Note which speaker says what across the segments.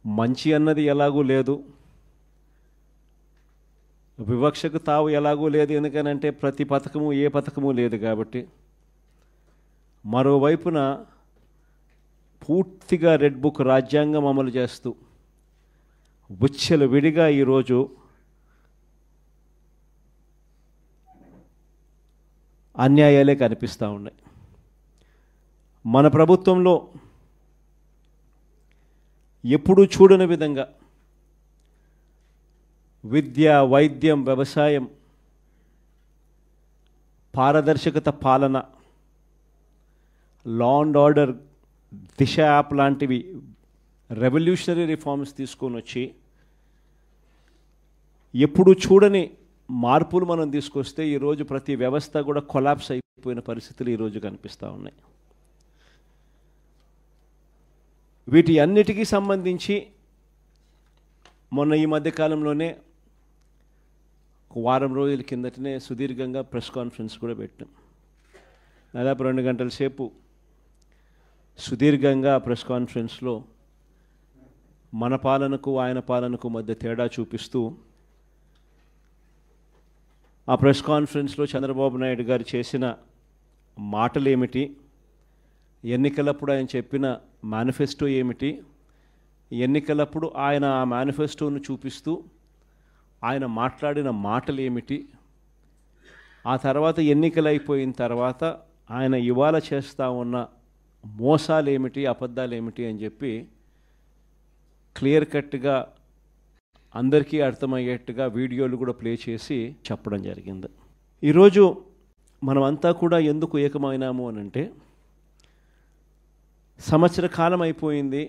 Speaker 1: మంచి అన్నది ఎలాగూ లేదు, వివక్షకు తావు ఎలాగూ లేదు. ఎందుకనంటే ప్రతి పథకము ఏ పథకము లేదు కాబట్టి. మరోవైపున పూర్తిగా రెడ్ బుక్ రాజ్యాంగం అమలు చేస్తూ విడిగా ఈరోజు అన్యాయాలే కనిపిస్తూ ఉన్నాయి. మన ప్రభుత్వంలో ఎప్పుడూ చూడని విధంగా విద్య, వైద్యం, వ్యవసాయం, పారదర్శకత పాలన, law and order, Disha app లాంటివి రెవల్యూషనరీ రిఫార్మ్స్ తీసుకొని వచ్చి ఎప్పుడు చూడని మార్పులు మనం తీసుకొస్తే ఈరోజు ప్రతి వ్యవస్థ కూడా కొలాప్స్ అయిపోయిన పరిస్థితులు ఈరోజు కనిపిస్తూ ఉన్నాయి. వీటి అన్నిటికీ సంబంధించి మొన్న ఈ మధ్యకాలంలోనే వారం రోజుల కిందటనే సుదీర్ఘంగా ప్రెస్ కాన్ఫరెన్స్ కూడా పెట్టాం. దాదాపు 2 గంటల సేపు సుదీర్ఘంగా ప్రెస్ కాన్ఫరెన్స్లో మన పాలనకు ఆయన పాలనకు మధ్య తేడా చూపిస్తూ ఆ ప్రెస్ కాన్ఫరెన్స్లో చంద్రబాబు నాయుడు గారు చేసిన మాటలు ఏమిటి, ఎన్నికలప్పుడు ఆయన చెప్పిన మేనిఫెస్టో ఏమిటి, ఎన్నికలప్పుడు ఆయన ఆ మేనిఫెస్టోను చూపిస్తూ ఆయన మాట్లాడిన మాటలు ఏమిటి, ఆ తర్వాత ఎన్నికలు అయిపోయిన తర్వాత ఆయన ఇవాళ చేస్తూ ఉన్న మోసాలు ఏమిటి, అబద్ధాలు ఏమిటి అని చెప్పి క్లియర్ కట్గా అందరికీ అర్థమయ్యేట్టుగా వీడియోలు కూడా ప్లే చేసి చెప్పడం జరిగింది. ఈరోజు మనమంతా కూడా ఎందుకు ఏకమైనాము అని అంటే, సంవత్సర కాలం అయిపోయింది.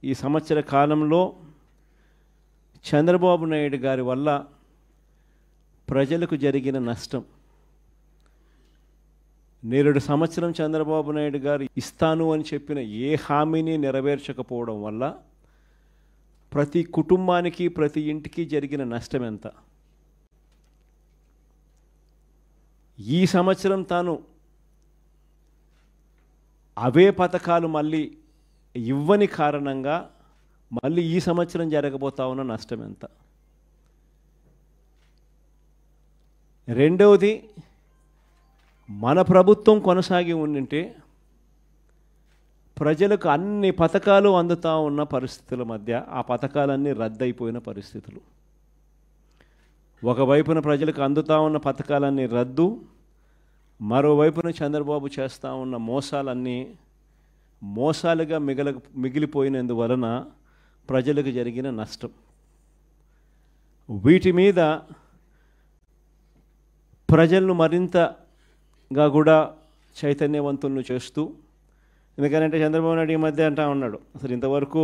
Speaker 1: ఈ సంవత్సర కాలంలో చంద్రబాబు నాయుడు గారి వల్ల ప్రజలకు జరిగిన నష్టం, నేరుడు సంవత్సరం చంద్రబాబు నాయుడు గారు ఇస్తాను అని చెప్పిన ఏ హామీని నెరవేర్చకపోవడం వల్ల ప్రతి కుటుంబానికి, ప్రతి ఇంటికి జరిగిన నష్టం ఎంత. ఈ సంవత్సరం తాను అవే పథకాలు మళ్ళీ ఇవ్వని కారణంగా మళ్ళీ ఈ సంవత్సరం జరగబోతా ఉన్న నష్టం ఎంత. రెండవది, మన ప్రభుత్వం కొనసాగి ఉండింటే ప్రజలకు అన్ని పథకాలు అందుతూ ఉన్న పరిస్థితుల మధ్య ఆ పథకాలన్నీ రద్దయిపోయిన పరిస్థితులు. ఒకవైపున ప్రజలకు అందుతూ ఉన్న పథకాలన్నీ రద్దు, మరోవైపున చంద్రబాబు చేస్తూ ఉన్న మోసాలన్నీ మోసాలుగా మిగిలిపోయినందువలన ప్రజలకు జరిగిన నష్టం. వీటి మీద ప్రజలను మరింతగా కూడా చైతన్యవంతులను చేస్తూ, ఎందుకంటే చంద్రబాబు నాయుడు ఈ మధ్య అంటా ఉన్నాడు, అసలు ఇంతవరకు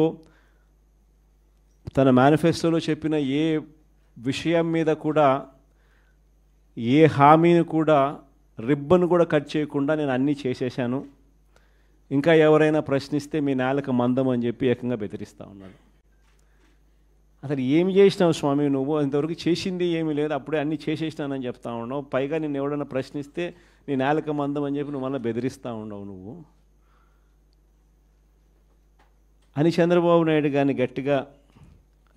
Speaker 1: తన మేనిఫెస్టోలో చెప్పిన ఏ విషయం మీద కూడా, ఏ హామీని కూడా, రిబ్బన్ కూడా కట్ చేయకుండా నేను అన్నీ చేసేసాను, ఇంకా ఎవరైనా ప్రశ్నిస్తే మీ నేలకు మందం అని చెప్పి ఏకంగా బెదిరిస్తూ ఉన్నాడు. అసలు ఏమి చేసినావు స్వామి నువ్వు? ఇంతవరకు చేసింది ఏమీ లేదు, అప్పుడే అన్నీ చేసేసినానని చెప్తా ఉన్నావు. పైగా నేను ఎవడైనా ప్రశ్నిస్తే నీ నేలకు మందం అని చెప్పి నువ్వు మళ్ళీ బెదిరిస్తూ ఉండవు నువ్వు అని చంద్రబాబు నాయుడు గారిని గట్టిగా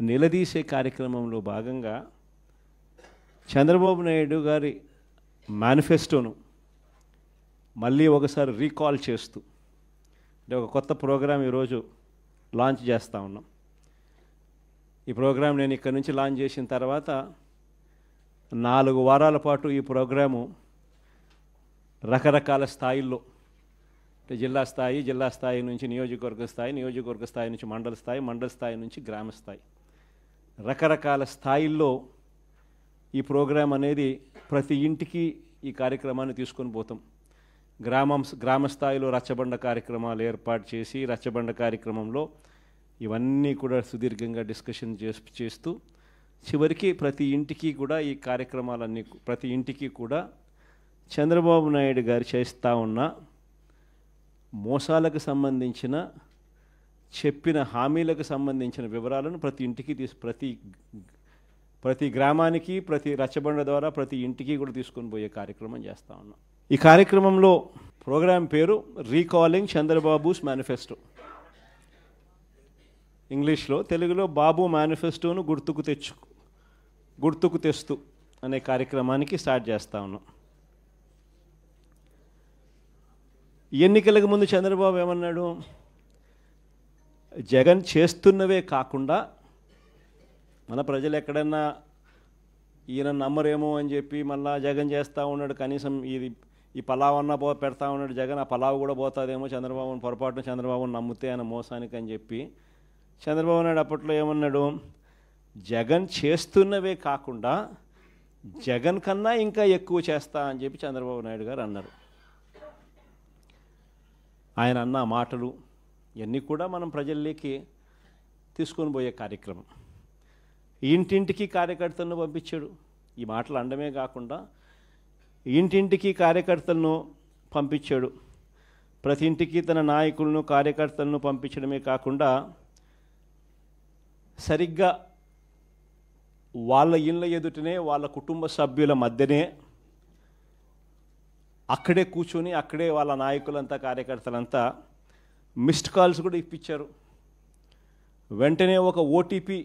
Speaker 1: నిలదీసే కార్యక్రమంలో భాగంగా చంద్రబాబు నాయుడు గారి మేనిఫెస్టోను మళ్ళీ ఒకసారి రీకాల్ చేస్తూ, అంటే ఒక కొత్త ప్రోగ్రాం ఈరోజు లాంచ్ చేస్తూ ఉన్నాం. ఈ ప్రోగ్రాం నేను ఇక్కడి నుంచి లాంచ్ చేసిన తర్వాత 4 వారాల పాటు ఈ ప్రోగ్రాము రకరకాల స్థాయిల్లో, అంటే జిల్లా స్థాయి నుంచి నియోజకవర్గ స్థాయి నుంచి మండల స్థాయి నుంచి గ్రామ స్థాయి, రకరకాల స్థాయిల్లో ఈ ప్రోగ్రాం అనేది ప్రతి ఇంటికి ఈ కార్యక్రమాన్ని తీసుకొని పోతాం. గ్రామ స్థాయిలో రచ్చబండ కార్యక్రమాలు ఏర్పాటు చేసి, రచ్చబండ కార్యక్రమంలో ఇవన్నీ కూడా సుదీర్ఘంగా డిస్కషన్ చేస్తూ చివరికి ప్రతి ఇంటికి కూడా ఈ కార్యక్రమాలన్నీ, ప్రతి ఇంటికి కూడా చంద్రబాబు నాయుడు గారు చేస్తూ ఉన్న మోసాలకు సంబంధించిన, చెప్పిన హామీలకు సంబంధించిన వివరాలను ప్రతి ఇంటికి ప్రతి గ్రామానికి, ప్రతి రచ్చబండ ద్వారా ప్రతి ఇంటికి కూడా తీసుకొని పోయే కార్యక్రమం చేస్తూ ఉన్నాం. ఈ కార్యక్రమంలో ప్రోగ్రాం పేరు రీకాలింగ్ చంద్రబాబుస్ మేనిఫెస్టో. ఇంగ్లీష్లో, తెలుగులో బాబు మేనిఫెస్టోను గుర్తుకు తెస్తూ అనే కార్యక్రమానికి స్టార్ట్ చేస్తా ఉన్నాం. ఎన్నికలకు ముందు చంద్రబాబు ఏమన్నాడు? జగన్ చేస్తున్నవే కాకుండా మన ప్రజలు ఎక్కడన్నా ఈయన నమ్మరేమో అని చెప్పి మళ్ళా జగన్ చేస్తూ ఉన్నాడు, కనీసం ఈ పలావ్ అన్న పెడతా ఉన్నాడు జగన్, ఆ పలావ్ కూడా పోతుందేమో చంద్రబాబుని పొరపాటున చంద్రబాబుని నమ్మితే ఆయన మోసానికి అని చెప్పి చంద్రబాబు నాయుడు అప్పట్లో ఏమన్నాడు? జగన్ చేస్తున్నవే కాకుండా జగన్ కన్నా ఇంకా ఎక్కువ చేస్తా అని చెప్పి చంద్రబాబు నాయుడు గారు అన్నారు. ఆయన అన్న మాటలు ఇవన్నీ కూడా మనం ప్రజల్లోకి తీసుకొని పోయే కార్యక్రమం. ఇంటింటికి కార్యకర్తలను పంపించాడు. ఈ మాటలు అనడమే కాకుండా ఇంటింటికి కార్యకర్తలను పంపించాడు. ప్రతి ఇంటికి తన నాయకులను కార్యకర్తలను పంపించడమే కాకుండా సరిగ్గా వాళ్ళ ఇళ్ళ ఎదుటనే వాళ్ళ కుటుంబ సభ్యుల మధ్యనే అక్కడే కూర్చొని అక్కడే వాళ్ళ నాయకులంతా కార్యకర్తలంతా మిస్డ్ కాల్స్ కూడా ఇప్పించారు. వెంటనే ఒక ఓటీపీ,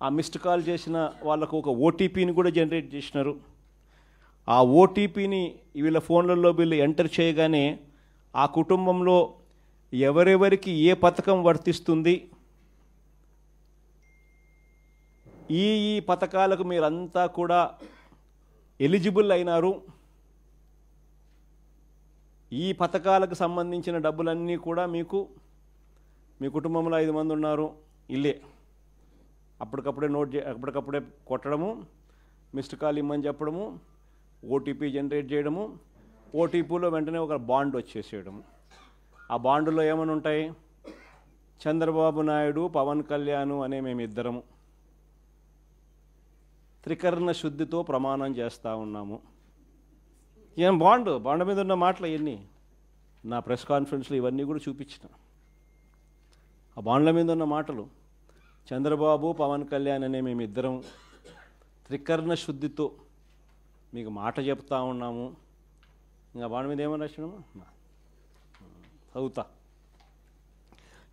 Speaker 1: ఆ మిస్డ్ కాల్ చేసిన వాళ్ళకు ఒక ఓటీపీని కూడా జనరేట్ చేసినారు. ఆ ఓటీపీని వీళ్ళ ఫోన్లలో వీళ్ళు ఎంటర్ చేయగానే ఆ కుటుంబంలో ఎవరెవరికి ఏ పథకం వర్తిస్తుంది, ఈ పథకాలకు మీరంతా కూడా ఎలిజిబుల్ అయినారు, ఈ పథకాలకు సంబంధించిన డబ్బులన్నీ కూడా మీకు, మీ కుటుంబంలో 5 మంది ఉన్నారు, ఇల్లే అప్పటికప్పుడే కొట్టడము, మిస్డ్ కాల్ ఇమ్మని చెప్పడము, ఓటీపీ జనరేట్ చేయడము, ఓటీపీలో వెంటనే ఒక బాండ్ వచ్చేసేయడము. ఆ బాండులో ఏమని ఉంటాయి? చంద్రబాబు నాయుడు, పవన్ కళ్యాణ్ అనే మేమిద్దరము త్రికరణ శుద్ధితో ప్రమాణం చేస్తూ ఉన్నాము. ఏం బాండ్ మీద ఉన్న మాటలు ఇవన్నీ నా ప్రెస్ కాన్ఫరెన్స్లో ఇవన్నీ కూడా చూపించిన. ఆ బాండ్ల మీద ఉన్న మాటలు, చంద్రబాబు, పవన్ కళ్యాణ్ అనే మేమిద్దరం త్రికరణ శుద్ధితో మీకు మాట చెప్తా ఉన్నాము. ఇంకా బాండ్ మీద ఏమని రాసినాము చదువుతా.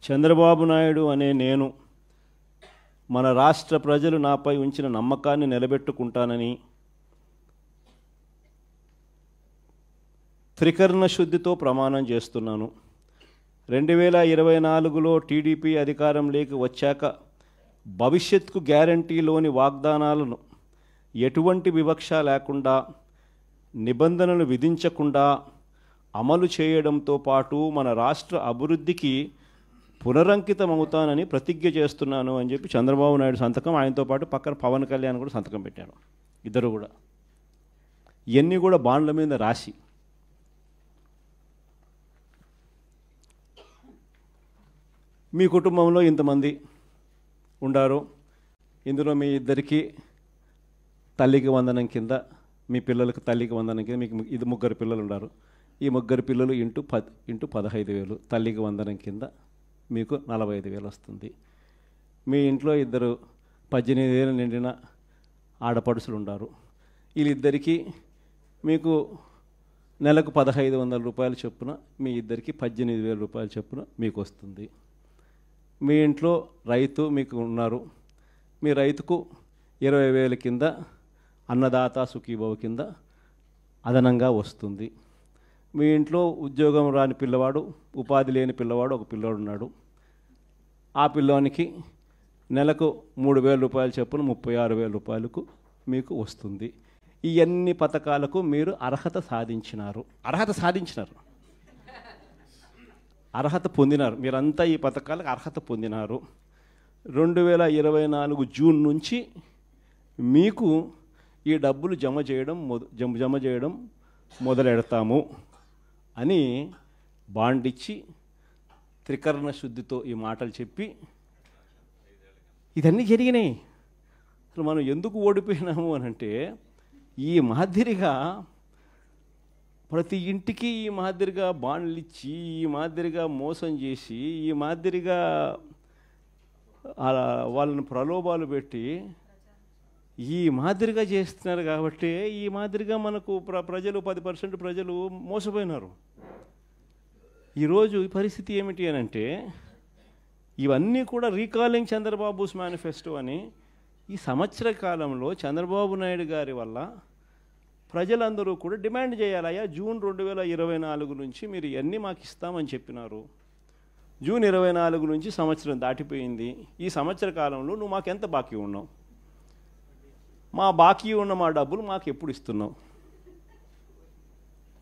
Speaker 1: చంద్రబాబు నాయుడు అనే నేను మన రాష్ట్ర ప్రజలు నాపై ఉంచిన నమ్మకాన్ని నిలబెట్టుకుంటానని త్రికరణ శుద్ధితో ప్రమాణం చేస్తున్నాను. 2024లో టీడీపీ అధికారంలోకి వచ్చాక భవిష్యత్తుకు గ్యారంటీలోని వాగ్దానాలను ఎటువంటి వివక్ష లేకుండా, నిబంధనలు విధించకుండా అమలు చేయడంతో పాటు మన రాష్ట్ర అభివృద్ధికి పునరంకితమవుతానని ప్రతిజ్ఞ చేస్తున్నాను అని చెప్పి చంద్రబాబు నాయుడు సంతకం, ఆయనతో పాటు పక్కన పవన్ కళ్యాణ్ కూడా సంతకం పెట్టారు. ఇద్దరు కూడా ఇవన్నీ కూడా బాండ్ల మీద రాసి మీ కుటుంబంలో ఇంతమంది ఉండారు, ఇందులో మీ ఇద్దరికి తల్లికి వందనం కింద, మీ పిల్లలకు తల్లికి వందనం కింద మీకు ఇది 3 పిల్లలు ఉన్నారు, ఈ 3 పిల్లలు ఇంటూ 15,000 తల్లికి వందనం కింద మీకు 45,000 వస్తుంది. మీ ఇంట్లో 18 ఏళ్ళు నిండిన ఆడపడుచులు ఉన్నారు, వీళ్ళిద్దరికీ మీకు నెలకు 1,500 రూపాయలు చొప్పున, మీ ఇద్దరికి 18,000 రూపాయలు చొప్పున మీకు వస్తుంది. మీ ఇంట్లో రైతు మీకు ఉన్నారు, మీ రైతుకు 20,000 కింద అన్నదాత సుఖీభవ కింద అదనంగా వస్తుంది. మీ ఇంట్లో ఉద్యోగం రాని పిల్లవాడు, ఉపాధి లేని పిల్లవాడు ఒక పిల్లవాడు ఉన్నాడు, ఆ పిల్లోనికి నెలకు 3,000 రూపాయలు చొప్పున 36,000 రూపాయలకు మీకు వస్తుంది. ఈ అన్ని పథకాలకు మీరు అర్హత సాధించినారు, అర్హత పొందినారు. మీరంతా ఈ పథకాలకు అర్హత పొందినారు. 2024 జూన్ నుంచి మీకు ఈ డబ్బులు జమ చేయడం మొదలెడతాము అని బాండ్ ఇచ్చి త్రికరణ శుద్ధితో ఈ మాటలు చెప్పి ఇదన్నీ జరిగినాయి. అసలు మనం ఎందుకు ఓడిపోయినాము అని అంటే, ఈ మాదిరిగా ప్రతి ఇంటికి ఈ మాదిరిగా బాండ్లు ఇచ్చి, ఈ మాదిరిగా మోసం చేసి, ఈ మాదిరిగా వాళ్ళని ప్రలోభాలు పెట్టి ఈ మాదిరిగా చేస్తున్నారు. కాబట్టి ఈ మాదిరిగా మనకు ప్రజలు 10% ప్రజలు మోసపోయినారు. ఈరోజు ఈ పరిస్థితి ఏమిటి అని అంటే, ఇవన్నీ కూడా రీకాలింగ్ చంద్రబాబుస్ మేనిఫెస్టో అని ఈ సంవత్సర కాలంలో చంద్రబాబు నాయుడు గారి వల్ల ప్రజలందరూ కూడా డిమాండ్ చేయాలయ్యా. జూన్ 2024 నుంచి మీరు ఇవన్నీ మాకు ఇస్తామని చెప్పినారు. జూన్ 24 నుంచి సంవత్సరం దాటిపోయింది. ఈ సంవత్సర కాలంలో నువ్వు మాకు ఎంత బాకీ ఉన్నావు? మా బాకీ ఉన్న మా డబ్బులు మాకు ఎప్పుడు ఇస్తున్నావు?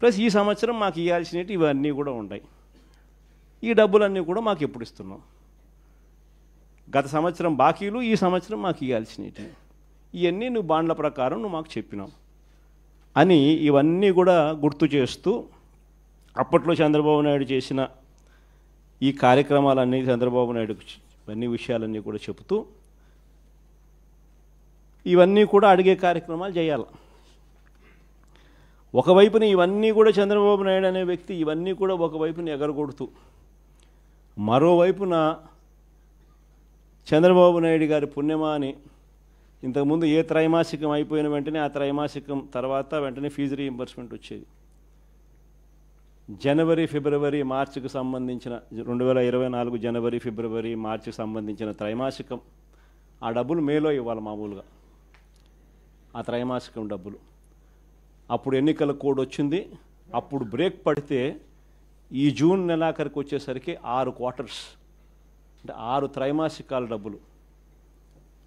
Speaker 1: ప్లస్ ఈ సంవత్సరం మాకు ఇవ్వాల్సినవి ఇవన్నీ కూడా ఉన్నాయి. ఈ డబ్బులన్నీ కూడా మాకు ఎప్పుడు ఇస్తున్నావు? గత సంవత్సరం బాకీలు, ఈ సంవత్సరం మాకు ఇవ్వాల్సినవి ఇవన్నీ నువ్వు బాండ్ల ప్రకారం నువ్వు మాకు చెప్పినావు అని ఇవన్నీ కూడా గుర్తు చేస్తూ అప్పట్లో చంద్రబాబు నాయుడు చేసిన ఈ కార్యక్రమాలన్నీ చంద్రబాబు నాయుడు అన్ని విషయాలన్నీ కూడా చెబుతూ ఇవన్నీ కూడా అడిగే కార్యక్రమాలు చేయాలి. ఒకవైపున ఇవన్నీ కూడా చంద్రబాబు నాయుడు అనే వ్యక్తి ఇవన్నీ కూడా ఒకవైపున ఎగరగొడుతూ, మరోవైపున చంద్రబాబు నాయుడు గారి పుణ్యమా అని ఇంతకుముందు ఏ త్రైమాసికం అయిపోయిన వెంటనే ఆ త్రైమాసికం తర్వాత వెంటనే ఫీజు రీయింబర్స్మెంట్ వచ్చేది. జనవరి, ఫిబ్రవరి, మార్చికి సంబంధించిన 2024 జనవరి, ఫిబ్రవరి, మార్చికి సంబంధించిన త్రైమాసికం ఆ డబ్బులు మేలో ఇవ్వాలి మామూలుగా, ఆ త్రైమాసికం డబ్బులు. అప్పుడు ఎన్నికల కోడ్ వచ్చింది. అప్పుడు బ్రేక్ పడితే ఈ జూన్ నెలాఖరికి వచ్చేసరికి 6 క్వార్టర్స్ అంటే 6 త్రైమాసికాల డబ్బులు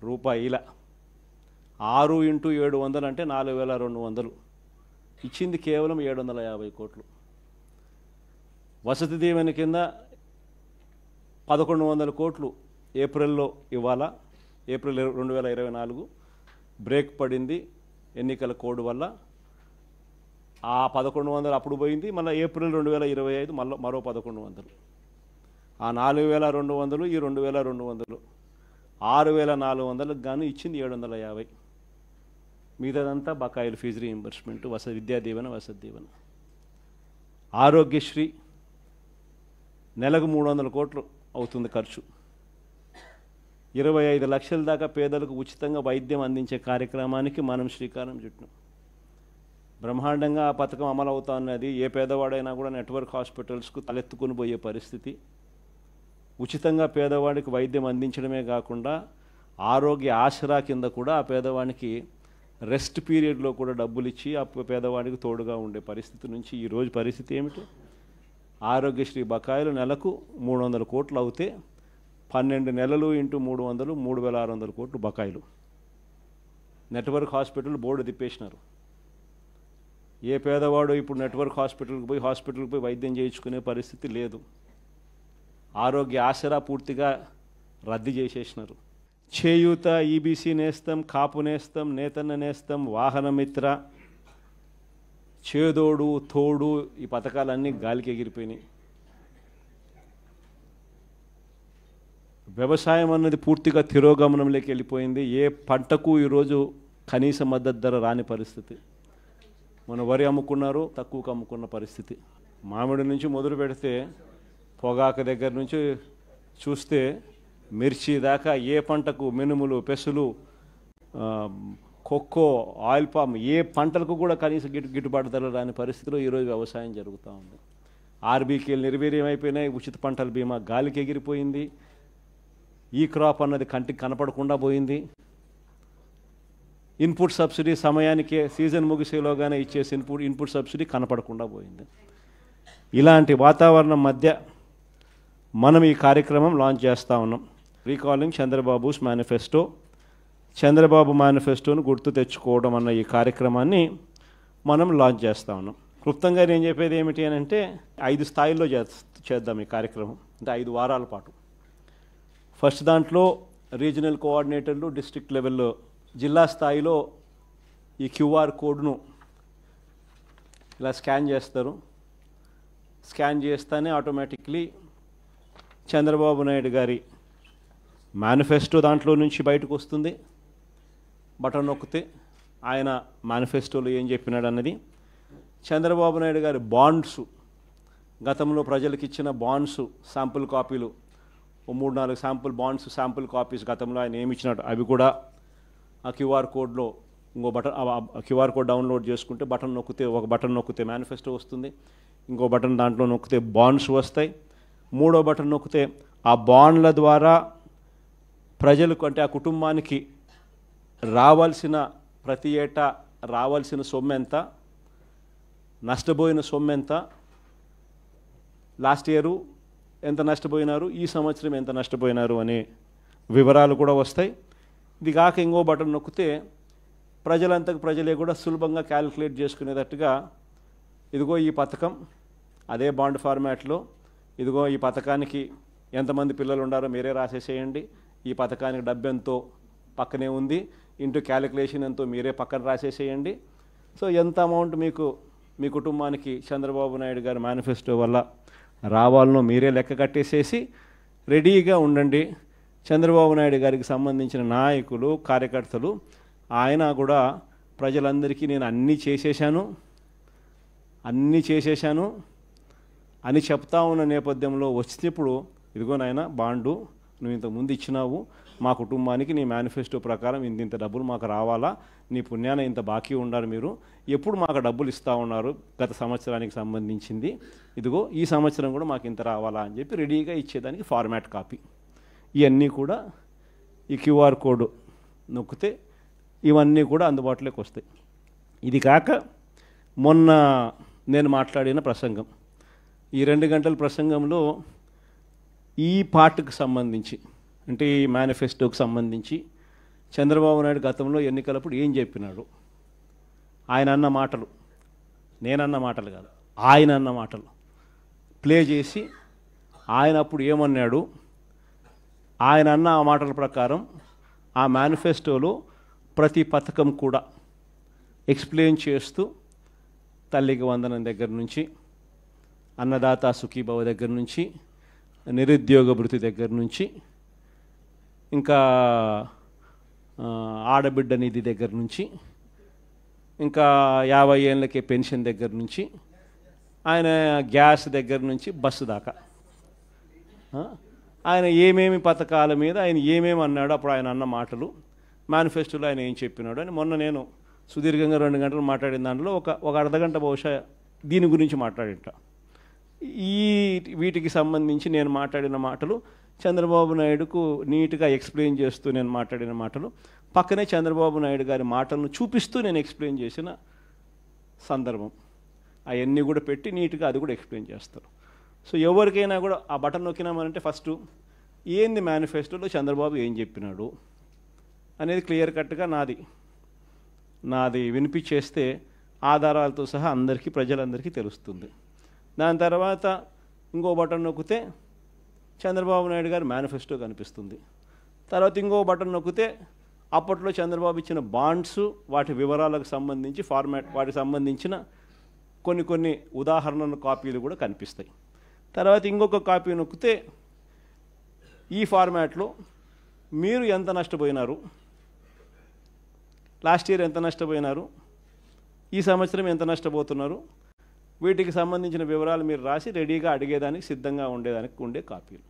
Speaker 1: రూపాయిల 6 × 700 అంటే 4200 ఇచ్చింది కేవలం 750 కోట్లు. వసతి దీవెన కింద 1100 కోట్లు ఏప్రిల్లో ఇవ్వాలా. ఏప్రిల్ 2024 బ్రేక్ పడింది ఎన్నికల కోడ్ వల్ల. ఆ 1100 అప్పుడు పోయింది. మళ్ళీ ఏప్రిల్ 2025 మరో 1100. ఆ 4200 ఈ 2200 6400కు గాను ఇచ్చింది 750. మిగతాదంతా బకాయిలు, ఫీజు రీయింబర్స్మెంట్, విద్యా దీవెన, వసతి దీవెన. ఆరోగ్యశ్రీ నెలకు 300 కోట్లు అవుతుంది ఖర్చు. 25 లక్షల దాకా పేదలకు ఉచితంగా వైద్యం అందించే కార్యక్రమానికి మనం శ్రీకారం చుట్టాం. బ్రహ్మాండంగా ఆ పథకం అమలు అవుతా ఉన్నది. ఏ పేదవాడైనా కూడా నెట్వర్క్ హాస్పిటల్స్కు తలెత్తుకుని పోయే పరిస్థితి. ఉచితంగా పేదవాడికి వైద్యం అందించడమే కాకుండా ఆరోగ్య ఆసరా కింద కూడా ఆ పేదవాడికి రెస్ట్ పీరియడ్లో కూడా డబ్బులు ఇచ్చి ఆ పేదవాడికి తోడుగా ఉండే పరిస్థితి నుంచి ఈరోజు పరిస్థితి ఏమిటి? ఆరోగ్యశ్రీ బకాయిలు నెలకు 300 కోట్లు అవుతే 12 నెలలు × 300 3600 కోట్లు బకాయిలు. నెట్వర్క్ హాస్పిటల్ బోర్డు తిప్పేసినారు. ఏ పేదవాడు ఇప్పుడు నెట్వర్క్ హాస్పిటల్కి పోయి వైద్యం చేయించుకునే పరిస్థితి లేదు. ఆరోగ్య ఆసరా పూర్తిగా రద్దు చేసేసినారు. చేయూత, ఈబీసీ నేస్తం, కాపు నేస్తం, నేతన్న నేస్తం, వాహనమిత్ర, చేదోడు, తోడు ఈ పథకాలన్నీ గాలికి ఎగిరిపోయినాయి. వ్యవసాయం అన్నది పూర్తిగా తిరోగమనంలోకి వెళ్ళిపోయింది. ఏ పంటకు ఈరోజు కనీస మద్దతు ధర రాని పరిస్థితి. మన వరి అమ్ముకున్నారు, తక్కువకు అమ్ముకున్న పరిస్థితి. మామిడి నుంచి మొదలు పెడితే పొగాకు దగ్గర నుంచి చూస్తే మిర్చి దాకా ఏ పంటకు, మినుములు, పెసులు, కొక్కో, ఆయిల్ పామ్ ఏ పంటలకు కూడా కనీస గిట్టుబాటు ధర రాని పరిస్థితిలో ఈరోజు వ్యవసాయం జరుగుతూ ఉంది. ఆర్బీకేలు నిర్వీర్యం అయిపోయినాయి. ఉచిత పంటల బీమా గాలికి ఎగిరిపోయింది. ఈ క్రాప్ అన్నది కంటికి కనపడకుండా పోయింది. ఇన్పుట్ సబ్సిడీ సమయానికే సీజన్ ముగిసేలోగానే ఇచ్చేసి ఇన్పుట్ సబ్సిడీ కనపడకుండా పోయింది. ఇలాంటి వాతావరణం మధ్య మనం ఈ కార్యక్రమం లాంచ్ చేస్తూ ఉన్నాం. రీకాలింగ్ చంద్రబాబుస్ మేనిఫెస్టో, చంద్రబాబు మేనిఫెస్టోను గుర్తు తెచ్చుకోవడం అన్న ఈ కార్యక్రమాన్ని మనం లాంచ్ చేస్తూ ఉన్నాం. క్లుప్తంగా నేను చెప్పేది ఏమిటి అని అంటే 5 స్థాయిల్లో చేద్దాం ఈ కార్యక్రమం. అంటే 5 వారాల పాటు. ఫస్ట్ దాంట్లో రీజనల్ కోఆర్డినేటర్లు, డిస్ట్రిక్ట్ లెవెల్లో, జిల్లా స్థాయిలో ఈ క్యూఆర్ కోడ్ను ఇలా స్కాన్ చేస్తారు. స్కాన్ చేస్తేనే ఆటోమేటిక్లీ చంద్రబాబు నాయుడు గారి మేనిఫెస్టో దాంట్లో నుంచి బయటకు వస్తుంది. బటన్ నొక్కితే ఆయన మేనిఫెస్టోలో ఏం చెప్పినాడు అన్నది. చంద్రబాబు నాయుడు గారి బాండ్స్, గతంలో ప్రజలకు ఇచ్చిన బాండ్స్ శాంపుల్ కాపీలు, 3-4 శాంపుల్ బాండ్స్, శాంపుల్ కాపీస్ గతంలో ఆయన ఏమి ఇచ్చినాడు అవి కూడా ఆ క్యూఆర్ కోడ్లో ఇంకో బటన్, క్యూఆర్ కోడ్ డౌన్లోడ్ చేసుకుంటే ఒక బటన్ నొక్కితే మేనిఫెస్టో వస్తుంది. ఇంకో బటన్ దాంట్లో నొక్కితే బాండ్స్ వస్తాయి. 3వ బటన్ నొక్కితే ఆ బాండ్ల ద్వారా ప్రజలకు అంటే ఆ కుటుంబానికి రావాల్సిన ప్రతి ఏటా రావాల్సిన సొమ్ము ఎంత, నష్టపోయిన సొమ్ము ఎంత, లాస్ట్ ఇయరు ఎంత నష్టపోయినారు, ఈ సంవత్సరం ఎంత నష్టపోయినారు అనే వివరాలు కూడా వస్తాయి. ఇది కాక ఇంకో బటన్ నొక్కితే ప్రజలంతకు ప్రజలే కూడా సులభంగా క్యాలిక్యులేట్ చేసుకునేటట్టుగా ఇదిగో ఈ పథకం అదే బాండ్ ఫార్మాట్లో, ఇదిగో ఈ పథకానికి ఎంతమంది పిల్లలు ఉండారో మీరే రాసేసేయండి, ఈ పథకానికి డబ్బు ఎంతో పక్కనే ఉంది, ఇంటూ క్యాలిక్యులేషన్ ఎంతో మీరే పక్కన రాసేసేయండి. సో ఎంత అమౌంట్ మీకు మీ కుటుంబానికి చంద్రబాబు నాయుడు గారి మేనిఫెస్టో వల్ల రావాలనో మీరే లెక్క కట్టేసేసి రెడీగా ఉండండి. చంద్రబాబు నాయుడు గారికి సంబంధించిన నాయకులు కార్యకర్తలు ఆయన కూడా ప్రజలందరికీ నేను అన్నీ చేసేశాను అని చెప్తా ఉన్న నేపథ్యంలో వచ్చినప్పుడు ఇదిగో నాయన బాండు నువ్వు ఇంత ముందు ఇచ్చినావు, మా కుటుంబానికి నీ మేనిఫెస్టో ప్రకారం ఇంత డబ్బులు మాకు రావాలా, నీ పుణ్యాన ఇంత బాకీ ఉన్నారు, మీరు ఎప్పుడు మాకు డబ్బులు ఇస్తూ ఉన్నారు గత సంవత్సరానికి సంబంధించింది, ఇదిగో ఈ సంవత్సరం కూడా మాకు ఇంత రావాలా అని చెప్పి రెడీగా ఇచ్చేదానికి ఫార్మాట్ కాపీ. ఇవన్నీ కూడా ఈ క్యూఆర్ కోడ్ నొక్కితే ఇవన్నీ కూడా అందుబాటులోకి వస్తాయి. ఇది కాక మొన్న నేను మాట్లాడిన ప్రసంగం, ఈ 2 గంటల ప్రసంగంలో ఈ పార్ట్కి సంబంధించి అంటే ఈ మేనిఫెస్టోకి సంబంధించి చంద్రబాబు నాయుడు గతంలో ఎన్నికలప్పుడు ఏం చెప్పినాడు, ఆయన అన్న మాటలు, నేనన్న మాటలు కాదు, ఆయన అన్న మాటలు ప్లే చేసి ఆయన అప్పుడు ఏమన్నాడు, ఆయన అన్న ఆ మాటల ప్రకారం ఆ మేనిఫెస్టోలో ప్రతి పథకం కూడా ఎక్స్ప్లెయిన్ చేస్తూ తల్లికి వందనం దగ్గర నుంచి, అన్నదాత సుఖీభవ దగ్గర నుంచి, నిరుద్యోగ భృతి దగ్గర నుంచి, ఇంకా ఆడబిడ్డ నిధి దగ్గర నుంచి, ఇంకా 50 ఏళ్ళకే పెన్షన్ దగ్గర నుంచి, ఆయన గ్యాస్ దగ్గర నుంచి బస్సు దాకా ఆయన ఏమేమి పథకాల మీద ఆయన ఏమేమి అన్నాడు, అప్పుడు ఆయన అన్న మాటలు, మేనిఫెస్టోలో ఆయన ఏం చెప్పినాడు అని మొన్న నేను సుదీర్ఘంగా 2 గంటలు మాట్లాడిన దాంట్లో ఒక అర్ధగంట బహుశా దీని గురించి మాట్లాడింట. వీటికి సంబంధించి నేను మాట్లాడిన మాటలు చంద్రబాబు నాయుడుకు నీట్గా ఎక్స్ప్లెయిన్ చేస్తూ నేను మాట్లాడిన మాటలు, పక్కనే చంద్రబాబు నాయుడు గారి మాటలను చూపిస్తూ నేను ఎక్స్ప్లెయిన్ చేసిన సందర్భం, అవన్నీ కూడా పెట్టి నీట్గా అది కూడా ఎక్స్ప్లెయిన్ చేస్తారు. సో ఎవరికైనా కూడా ఆ బటన్ నొక్కినామనంటే ఫస్ట్ ఏంది మేనిఫెస్టోలో చంద్రబాబు ఏం చెప్పినాడు అనేది క్లియర్ కట్గా నాది వినిపించేస్తే ఆధారాలతో సహా అందరికీ ప్రజలందరికీ తెలుస్తుంది. దాని తర్వాత ఇంకో బటన్ నొక్కితే చంద్రబాబు నాయుడు గారి మేనిఫెస్టో కనిపిస్తుంది. తర్వాత ఇంకో బటన్ నొక్కితే అప్పట్లో చంద్రబాబు ఇచ్చిన బాండ్స్ వాటి వివరాలకు సంబంధించి వాటికి సంబంధించిన కొన్ని ఉదాహరణల కాపీలు కూడా కనిపిస్తాయి. తర్వాత ఇంకొక కాపీ నొక్కితే ఈ ఫార్మాట్లో మీరు ఎంత నష్టపోయినారు, లాస్ట్ ఇయర్ ఎంత నష్టపోయినారు, ఈ సంవత్సరం ఎంత నష్టపోతున్నారు, వీటికి సంబంధించిన వివరాలు మీరు రాసి రెడీగా అడిగేదానికి సిద్ధంగా ఉండేదానికి ఉండే కాపీలు.